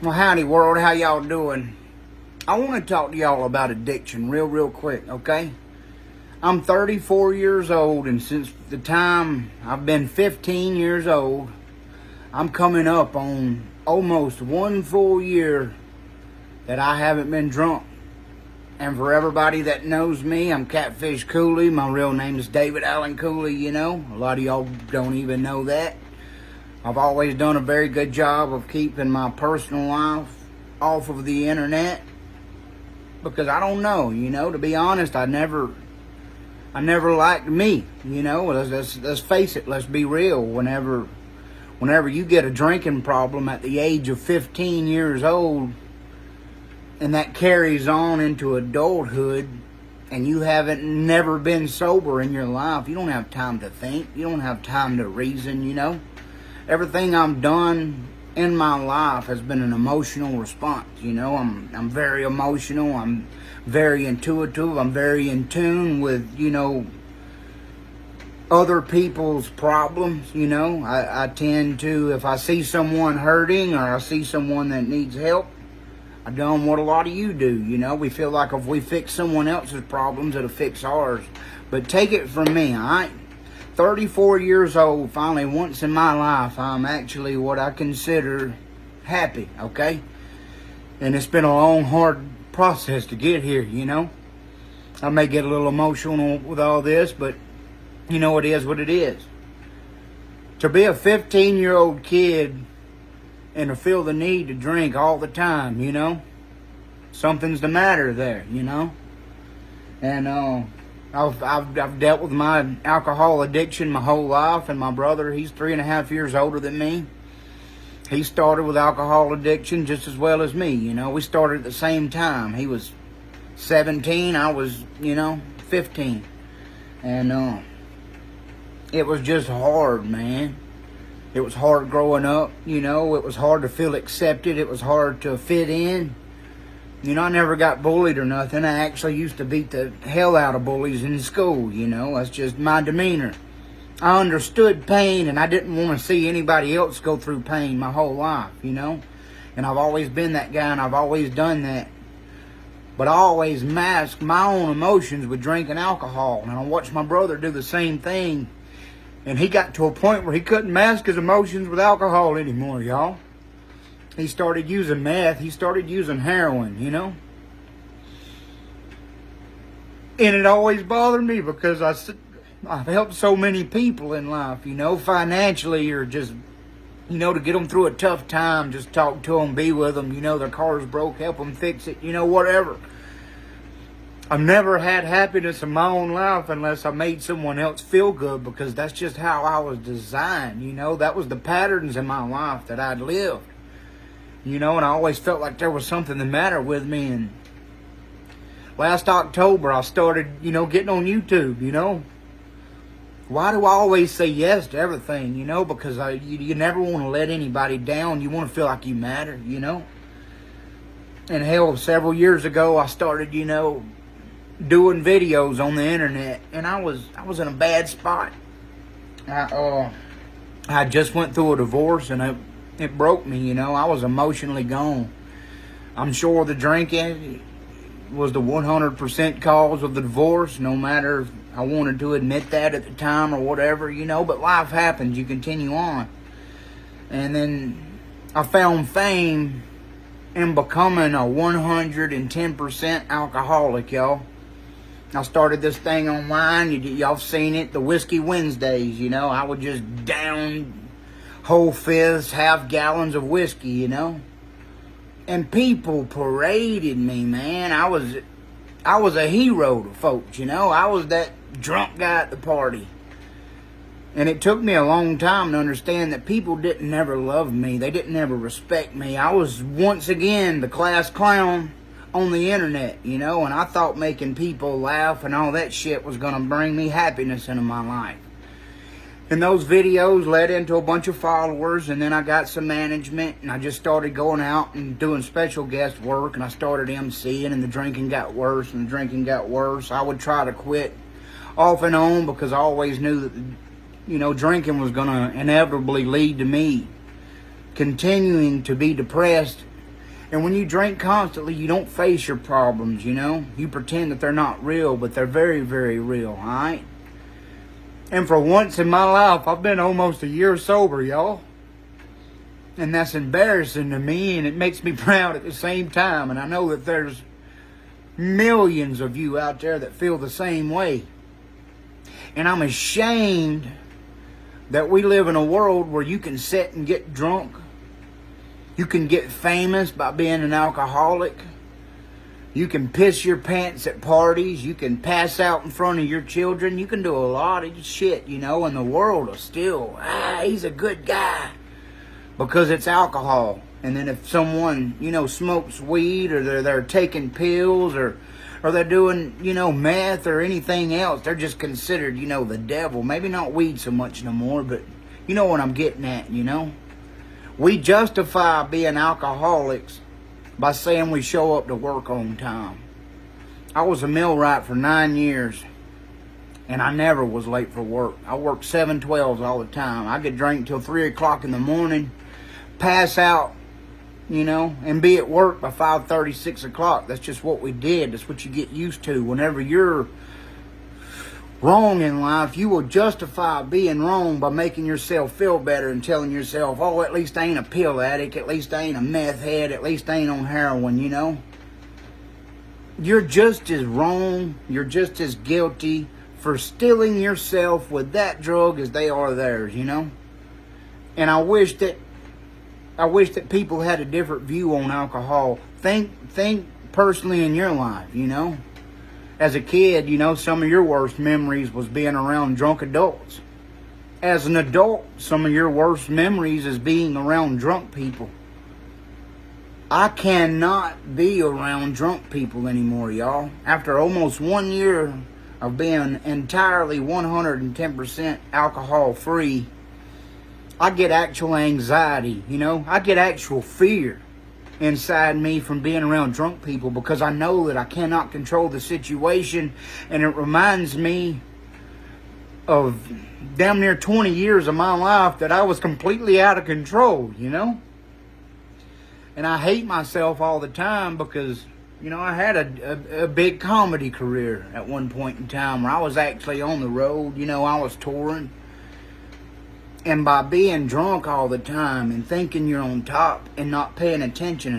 Well, howdy world, how y'all doing? I want to talk to y'all about addiction real quick, okay? I'm 34 years old, and since the time I've been 15 years old, I'm coming up on almost 1 full year that I haven't been drunk. And for everybody that knows me, I'm Catfish Cooley. My real name is David Allen Cooley, you know. A lot of y'all don't even know that. I've always done a very good job of keeping my personal life off of the internet because I don't know, you know, to be honest, I never liked me, you know. Let's face it, let's be real. Whenever you get a drinking problem at the age of 15 years old and that carries on into adulthood and you haven't never been sober in your life, you don't have time to think, you don't have time to reason, you know. Everything I've done in my life has been an emotional response, you know. I'm very emotional, I'm very intuitive, I'm very in tune with, you know, other people's problems, you know. I tend to, if I see someone hurting or I see someone that needs help, I do what a lot of you do, you know. We feel like if we fix someone else's problems, it'll fix ours. But take it from me, alright? 34 years old, finally, once in my life, I'm actually what I consider happy, okay? And it's been a long, hard process to get here, you know? I may get a little emotional with all this, but, you know, it is what it is. To be a 15-year-old kid and to feel the need to drink all the time, you know? Something's the matter there, you know? And, I've dealt with my alcohol addiction my whole life, and my brother, he's 3.5 years older than me. He started with alcohol addiction just as well as me, you know. We started at the same time. He was 17, I was, you know, 15. And it was just hard, man. It was hard growing up, you know. It was hard to feel accepted. It was hard to fit in. You know, I never got bullied or nothing. I actually used to beat the hell out of bullies in school, you know. That's just my demeanor. I understood pain, and I didn't want to see anybody else go through pain my whole life, you know. And I've always been that guy, and I've always done that. But I always masked my own emotions with drinking alcohol. And I watched my brother do the same thing. And he got to a point where he couldn't mask his emotions with alcohol anymore, y'all. He started using meth. He started using heroin, you know. And it always bothered me because I've helped so many people in life, you know, financially or just, you know, to get them through a tough time. Just talk to them, be with them, you know, their car's broke, help them fix it, you know, whatever. I've never had happiness in my own life unless I made someone else feel good because that's just how I was designed, you know. That was the patterns in my life that I'd lived. You know, and I always felt like there was something the matter with me. And last October, I started, you know, getting on YouTube, you know. Why do I always say yes to everything, you know? Because you never want to let anybody down. You want to feel like you matter, you know. And hell, several years ago, I started, you know, doing videos on the internet. And I was in a bad spot. I just went through a divorce, and it broke me, you know. I was emotionally gone. I'm sure the drinking was the 100% cause of the divorce, no matter if I wanted to admit that at the time or whatever, you know. But life happens. You continue on. And then I found fame in becoming a 110% alcoholic, y'all. I started this thing online. Y'all seen it, the Whiskey Wednesdays, you know. I would just down whole fifths, half gallons of whiskey, you know. And people paraded me, man. I was a hero to folks, you know. I was that drunk guy at the party. And it took me a long time to understand that people didn't never love me. They didn't ever respect me. I was once again the class clown on the internet, you know. And I thought making people laugh and all that shit was going to bring me happiness into my life. And those videos led into a bunch of followers, and then I got some management, and I just started going out and doing special guest work, and I started emceeing, and the drinking got worse, and the drinking got worse. I would try to quit off and on because I always knew that, you know, drinking was going to inevitably lead to me continuing to be depressed And when you drink constantly, you don't face your problems, you know. You pretend that they're not real, but they're very, very real, alright? And for once in my life, I've been almost a year sober, y'all. And that's embarrassing to me, and it makes me proud at the same time. And I know that there's millions of you out there that feel the same way. And I'm ashamed that we live in a world where you can sit and get drunk. You can get famous by being an alcoholic. You can piss your pants at parties. You can pass out in front of your children. You can do a lot of shit, you know, and the world will still, he's a good guy. Because it's alcohol. And then if someone, you know, smokes weed, or they're taking pills, or they're doing, you know, meth or anything else, they're just considered, you know, the devil. Maybe not weed so much no more, but you know what I'm getting at, you know. We justify being alcoholics by saying we show up to work on time. I was a millwright for 9 years, and I never was late for work. I worked 7/12s all the time. I could drink till 3 o'clock in the morning, pass out, you know, and be at work by 5:30, 6 o'clock. That's just what we did. That's what you get used to. Whenever you're wrong in life, you will justify being wrong by making yourself feel better and telling yourself, oh, at least I ain't a pill addict, at least I ain't a meth head, at least I ain't on heroin, you know. You're just as wrong, you're just as guilty for stealing yourself with that drug as they are theirs, you know. And I wish that people had a different view on alcohol. Think personally in your life, you know. As a kid, you know, some of your worst memories was being around drunk adults. As an adult, some of your worst memories is being around drunk people. I cannot be around drunk people anymore, y'all. After almost 1 year of being entirely 110% alcohol free, I get actual anxiety, you know. I get actual fear inside me from being around drunk people, because I know that I cannot control the situation, and it reminds me of damn near 20 years of my life that I was completely out of control, you know. And I hate myself all the time because, you know, I had a big comedy career at one point in time where I was actually on the road, you know, I was touring. And by being drunk all the time and thinking you're on top and not paying attention,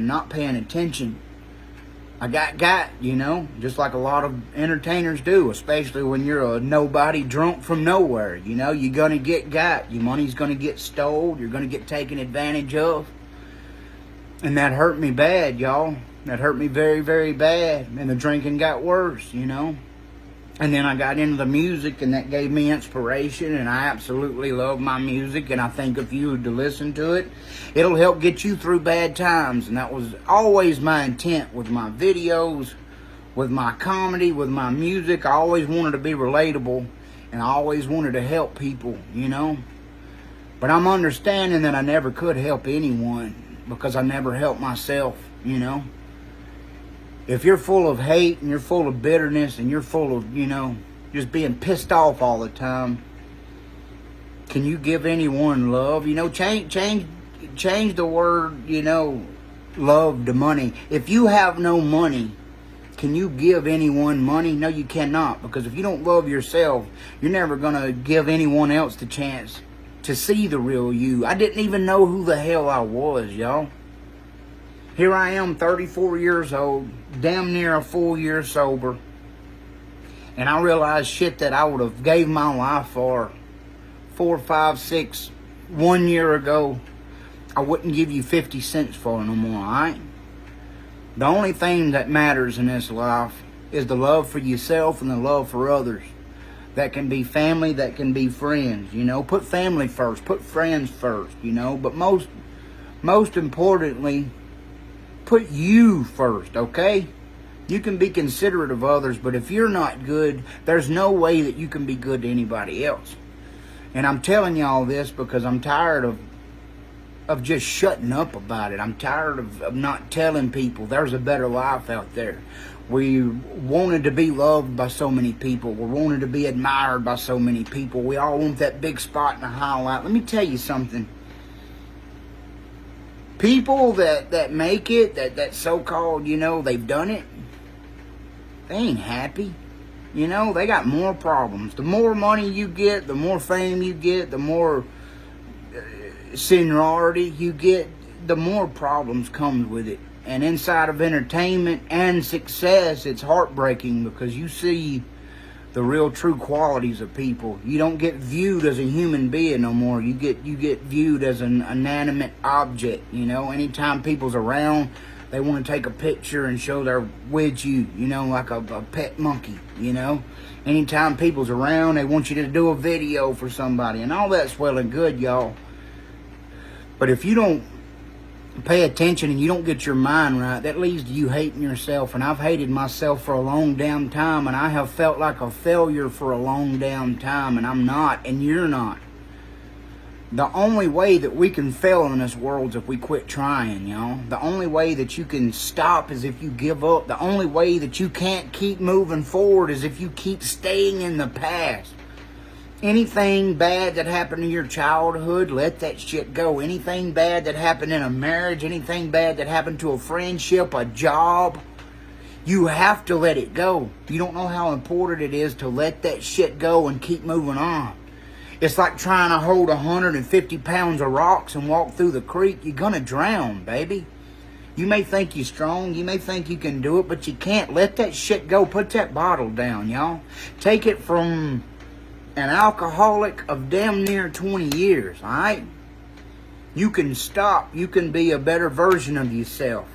I got, you know, just like a lot of entertainers do, especially when you're a nobody drunk from nowhere. You know, you're going to get got. Your money's going to get stole. You're going to get taken advantage of. And that hurt me bad, y'all. That hurt me very, very bad. And the drinking got worse, you know. And then I got into the music, and that gave me inspiration, and I absolutely love my music, and I think if you were to listen to it, it'll help get you through bad times. And that was always my intent with my videos, with my comedy, with my music. I always wanted to be relatable, and I always wanted to help people, you know. But I'm understanding that I never could help anyone because I never helped myself, you know. If you're full of hate and you're full of bitterness and you're full of, you know, just being pissed off all the time, can you give anyone love? You know, change the word, you know, love to money. If you have no money, can you give anyone money? No, you cannot. Because if you don't love yourself, you're never going to give anyone else the chance to see the real you. I didn't even know who the hell I was, y'all. Here I am, 34 years old, damn near a full year sober. And I realized shit that I would have gave my life for 4, 5, 6, 1 year ago. I wouldn't give you 50 cents for no more, alright? The only thing that matters in this life is the love for yourself and the love for others. That can be family, that can be friends, you know. Put family first, put friends first, you know. But most importantly, put you first, okay? You can be considerate of others, but if you're not good, there's no way that you can be good to anybody else. And I'm telling y'all this because I'm tired of just shutting up about it. I'm tired of not telling people there's a better life out there. We wanted to be loved by so many people. We wanted to be admired by so many people. We all want that big spot in the highlight. Let me tell you something. people that make it, that so-called, you know, they've done it, they ain't happy. You know, they got more problems. The more money you get, the more fame you get, the more seniority you get, the more problems comes with it. And inside of entertainment and success, it's heartbreaking because you see the real true qualities of people. You don't get viewed as a human being no more. You get viewed as an inanimate object, you know. Anytime people's around, they want to take a picture and show they're with you, you know, like a pet monkey, you know. Anytime people's around, they want you to do a video for somebody. And all that's well and good, y'all. But if you don't pay attention and you don't get your mind right, that leads to you hating yourself. And I've hated myself for a long damn time. And I have felt like a failure for a long damn time. And I'm not, and you're not. The only way that we can fail in this world is if we quit trying, y'all. The only way that you can stop is if you give up. The only way that you can't keep moving forward is if you keep staying in the past. Anything bad that happened in your childhood, let that shit go. Anything bad that happened in a marriage, anything bad that happened to a friendship, a job, you have to let it go. You don't know how important it is to let that shit go and keep moving on. It's like trying to hold 150 pounds of rocks and walk through the creek. You're going to drown, baby. You may think you're strong. You may think you can do it, but you can't. Let that shit go. Put that bottle down, y'all. Take it from an alcoholic of damn near 20 years, all right? You can stop. You can be a better version of yourself.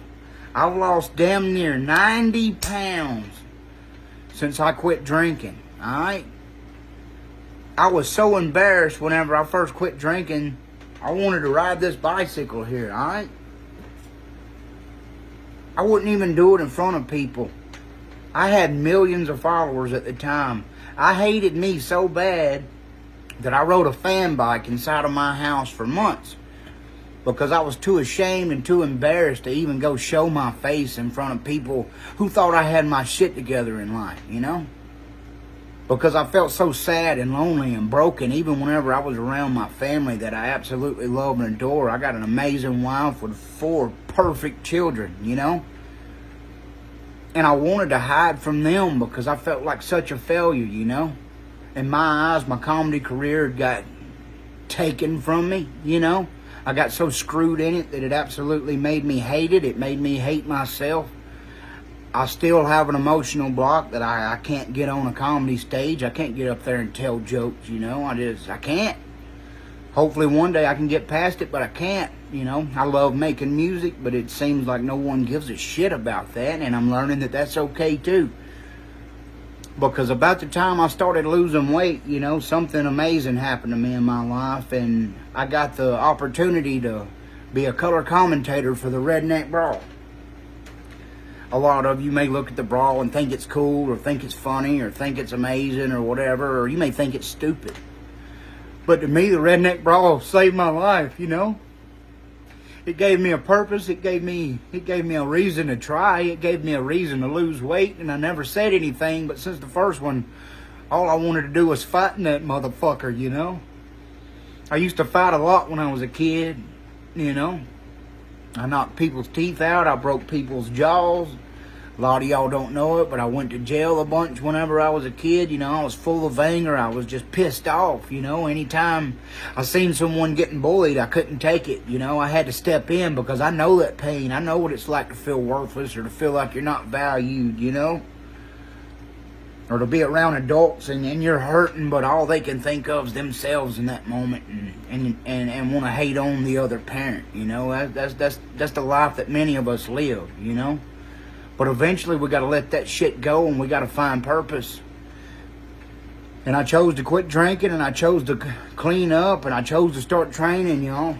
I've lost damn near 90 pounds since I quit drinking, all right? I was so embarrassed whenever I first quit drinking. I wanted to ride this bicycle here, all right? I wouldn't even do it in front of people. I had millions of followers at the time. I hated me so bad that I rode a fan bike inside of my house for months because I was too ashamed and too embarrassed to even go show my face in front of people who thought I had my shit together in life, you know? Because I felt so sad and lonely and broken even whenever I was around my family that I absolutely love and adore. I got an amazing wife with 4 perfect children, you know? And I wanted to hide from them because I felt like such a failure, you know? In my eyes, my comedy career got taken from me, you know? I got so screwed in it that it absolutely made me hate it. It made me hate myself. I still have an emotional block that I can't get on a comedy stage. I can't get up there and tell jokes, you know? I can't. Hopefully one day I can get past it, but I can't, you know? I love making music, but it seems like no one gives a shit about that, and I'm learning that that's okay too. Because about the time I started losing weight, you know, something amazing happened to me in my life, and I got the opportunity to be a color commentator for the Redneck Brawl. A lot of you may look at the brawl and think it's cool or think it's funny or think it's amazing or whatever, or you may think it's stupid. But to me, the Redneck Brawl saved my life, you know. It gave me a purpose. It gave me a reason to try. It gave me a reason to lose weight, and I never said anything, but since the first one, all I wanted to do was fighting that motherfucker, you know. I used to fight a lot when I was a kid, you know. I knocked people's teeth out. I broke people's jaws. A lot of y'all don't know it, but I went to jail a bunch whenever I was a kid. You know, I was full of anger. I was just pissed off, you know. Anytime I seen someone getting bullied, I couldn't take it, you know. I had to step in because I know that pain. I know what it's like to feel worthless or to feel like you're not valued, you know. Or to be around adults and you're hurting, but all they can think of is themselves in that moment and want to hate on the other parent, you know. That's the life that many of us live, you know. But eventually we got to let that shit go and we got to find purpose. And I chose to quit drinking and I chose to clean up and I chose to start training, y'all.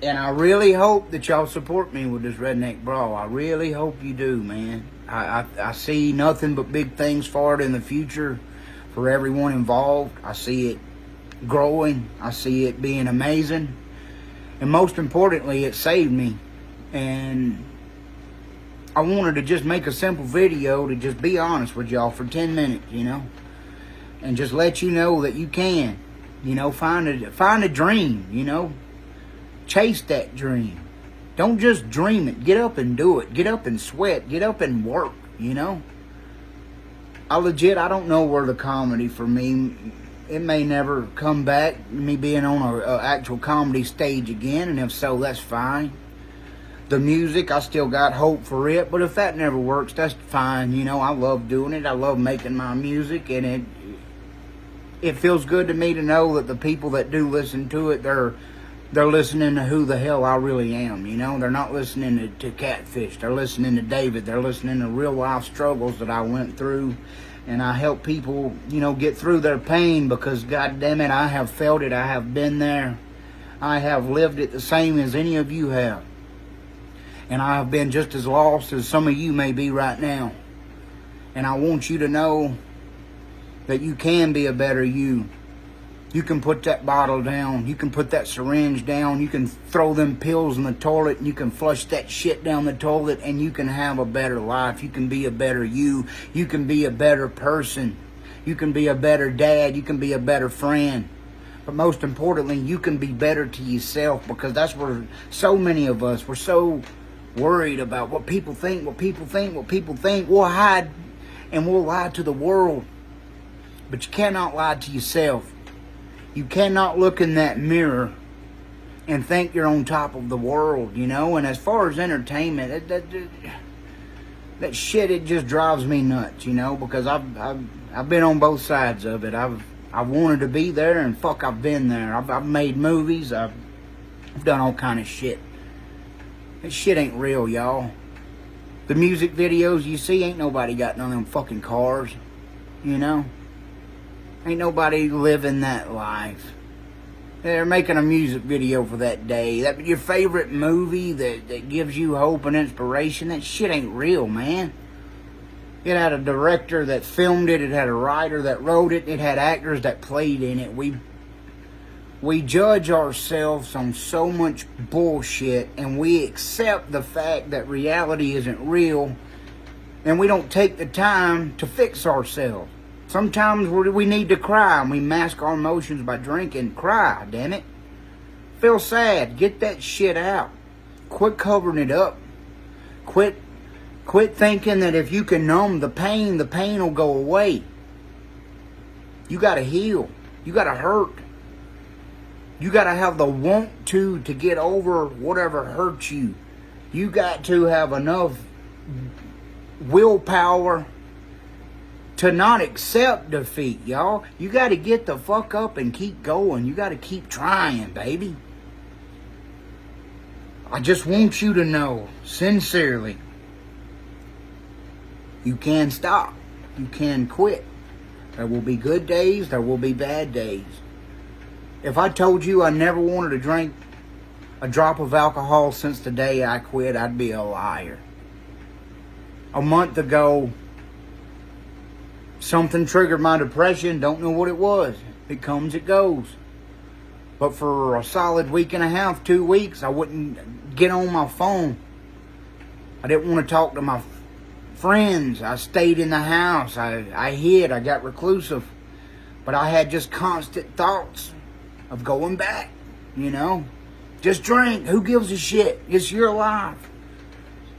And I really hope that y'all support me with this Redneck Brawl. I really hope you do, man. I see nothing but big things for it in the future for everyone involved. I see it growing. I see it being amazing. And most importantly, it saved me. And I wanted to just make a simple video to just be honest with y'all for 10 minutes, you know. And just let you know that you can, you know, find a dream, you know. Chase that dream. Don't just dream it. Get up and do it. Get up and sweat. Get up and work, you know? I don't know where the comedy for me, it may never come back, me being on an actual comedy stage again, and if so, that's fine. The music, I still got hope for it, but if that never works, that's fine, you know? I love doing it. I love making my music, and it feels good to me to know that the people that do listen to it, they're listening to who the hell I really am, you know? They're not listening to Catfish. They're listening to David. They're listening to real life struggles that I went through. And I help people, you know, get through their pain because, God damn it, I have felt it. I have been there. I have lived it the same as any of you have. And I have been just as lost as some of you may be right now. And I want you to know that you can be a better you. You can put that bottle down. You can put that syringe down. You can throw them pills in the toilet. And you can flush that shit down the toilet. And you can have a better life. You can be a better you. You can be a better person. You can be a better dad. You can be a better friend. But most importantly, you can be better to yourself. Because that's where so many of us, we're so worried about what people think, what people think, what people think. We'll hide and we'll lie to the world. But you cannot lie to yourself. You cannot look in that mirror and think you're on top of the world, you know? And as far as entertainment, that shit, it just drives me nuts, you know? Because I've been on both sides of it. I've wanted to be there, and fuck, I've been there. I've made movies. I've done all kind of shit. That shit ain't real, y'all. The music videos you see, ain't nobody got none of them fucking cars, you know? Ain't nobody living that life. They're making a music video for that day. That your favorite movie that gives you hope and inspiration, that shit ain't real, man. It had a director that filmed it. It had a writer that wrote it. It had actors that played in it. We judge ourselves on so much bullshit, and we accept the fact that reality isn't real, and we don't take the time to fix ourselves. Sometimes we need to cry, and we mask our emotions by drinking. Cry, damn it. Feel sad. Get that shit out. Quit covering it up. Quit thinking that if you can numb the pain will go away. You got to heal. You got to hurt. You got to have the want to get over whatever hurts you. You got to have enough willpower to not accept defeat, y'all. You got to get the fuck up and keep going. You got to keep trying, baby. I just want you to know, sincerely, you can stop. You can quit. There will be good days. There will be bad days. If I told you I never wanted to drink a drop of alcohol since the day I quit, I'd be a liar. A month ago, something triggered my depression. Don't know what it was. It comes, it goes. But for a solid week and a half, 2 weeks, I wouldn't get on my phone. I didn't want to talk to my friends. I stayed in the house. I hid. I got reclusive. But I had just constant thoughts of going back, you know. Just drink. Who gives a shit? It's your life.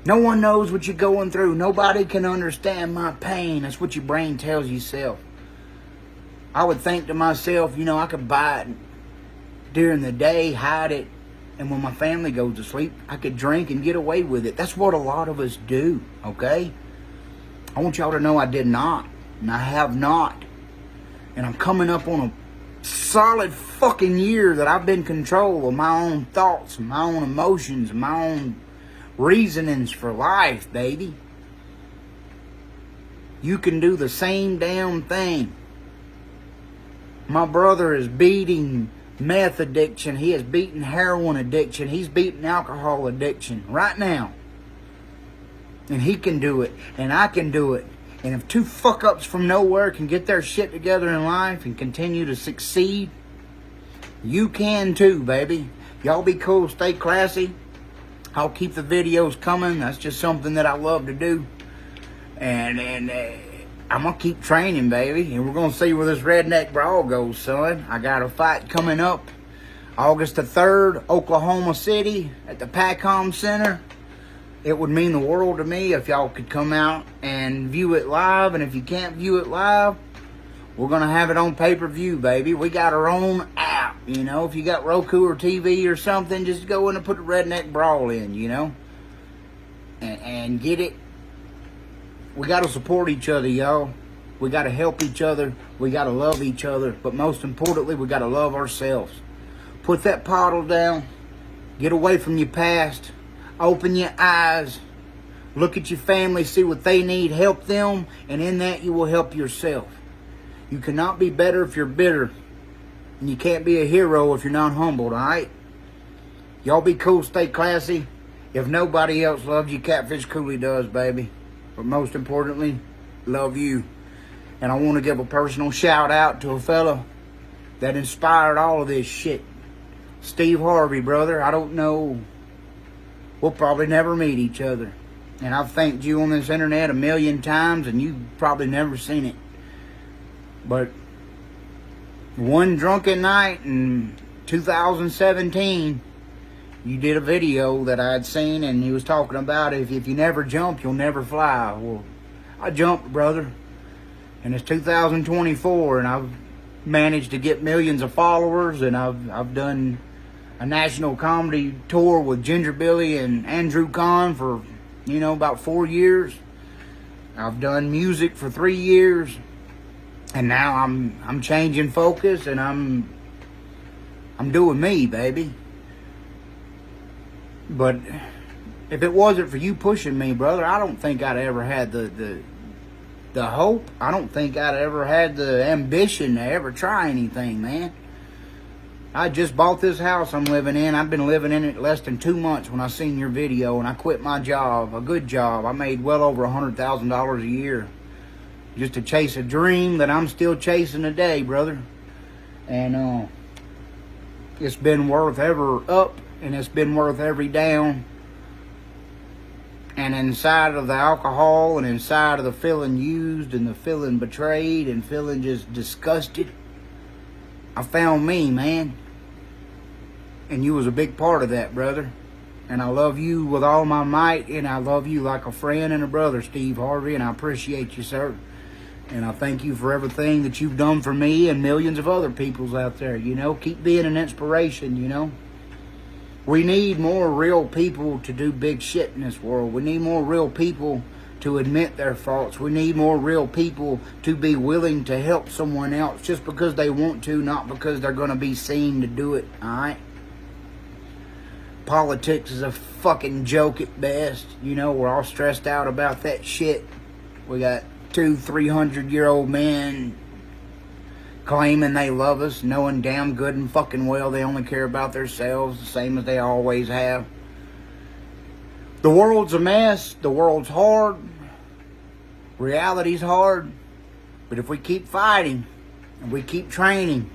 No one knows what you're going through. Nobody can understand my pain. That's what your brain tells yourself. I would think to myself, you know, I could buy it during the day, hide it, and when my family goes to sleep, I could drink and get away with it. That's what a lot of us do, okay? I want y'all to know I did not, and I have not. And I'm coming up on a solid fucking year that I've been in control of my own thoughts, my own emotions, my own reasonings for life, baby. You can do the same damn thing. My brother is beating meth addiction. He is beating heroin addiction. He's beating alcohol addiction right now. And he can do it. And I can do it. And if two fuck-ups from nowhere can get their shit together in life and continue to succeed, you can too, baby. Y'all be cool. Stay classy. I'll keep the videos coming. That's just something that I love to do. And I'm going to keep training, baby. And we're going to see where this redneck brawl goes, son. I got a fight coming up August the 3rd, Oklahoma City at the PACOM Center. It would mean the world to me if y'all could come out and view it live. And if you can't view it live, we're going to have it on pay-per-view, baby. We got our own app, you know. If you got Roku or TV or something, just go in and put the Redneck Brawl in, you know. And get it. We got to support each other, y'all. We got to help each other. We got to love each other. But most importantly, we got to love ourselves. Put that bottle down. Get away from your past. Open your eyes. Look at your family. See what they need. Help them. And in that, you will help yourself. You cannot be better if you're bitter. And you can't be a hero if you're not humbled, alright? Y'all be cool. Stay classy. If nobody else loves you, Catfish Cooley does, baby. But most importantly, love you. And I want to give a personal shout out to a fella that inspired all of this shit. Steve Harvey, brother. I don't know. We'll probably never meet each other. And I've thanked you on this internet 1,000,000 times, and you've probably never seen it. But one drunken night in 2017, you did a video that I had seen, and he was talking about if you never jump, you'll never fly. Well, I jumped, brother. And it's 2024, and I've managed to get millions of followers, and I've done a national comedy tour with Ginger Billy and Andrew Kahn for, you know, about 4 years. I've done music for 3 years, and now I'm changing focus, and I'm doing me, baby. But if it wasn't for you pushing me, brother, I don't think I'd ever had the hope. I don't think I'd ever had the ambition to ever try anything, man. I just bought this house I'm living in. I've been living in it less than 2 months when I seen your video, and I quit my job, a good job. I made well over $100,000 a year just to chase a dream that I'm still chasing today, brother. And it's been worth every up, and it's been worth every down. And inside of the alcohol, and inside of the feeling used, and the feeling betrayed, and feeling just disgusted, I found me, man. And you was a big part of that, brother. And I love you with all my might, and I love you like a friend and a brother, Steve Harvey, and I appreciate you, sir. And I thank you for everything that you've done for me and millions of other peoples out there, you know. Keep being an inspiration, you know. We need more real people to do big shit in this world. We need more real people to admit their faults. We need more real people to be willing to help someone else just because they want to, not because they're going to be seen to do it, alright? Politics is a fucking joke at best. You know, we're all stressed out about that shit. We got 200-300-year-old men claiming they love us, knowing damn good and fucking well they only care about themselves, the same as they always have. The world's a mess. The world's hard. Reality's hard. But if we keep fighting and we keep training,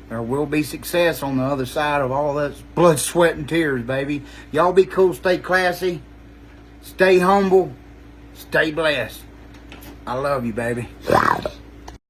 there will be success on the other side of all that blood, sweat, and tears, baby. Y'all be cool. Stay classy. Stay humble. Stay blessed. I love you, baby.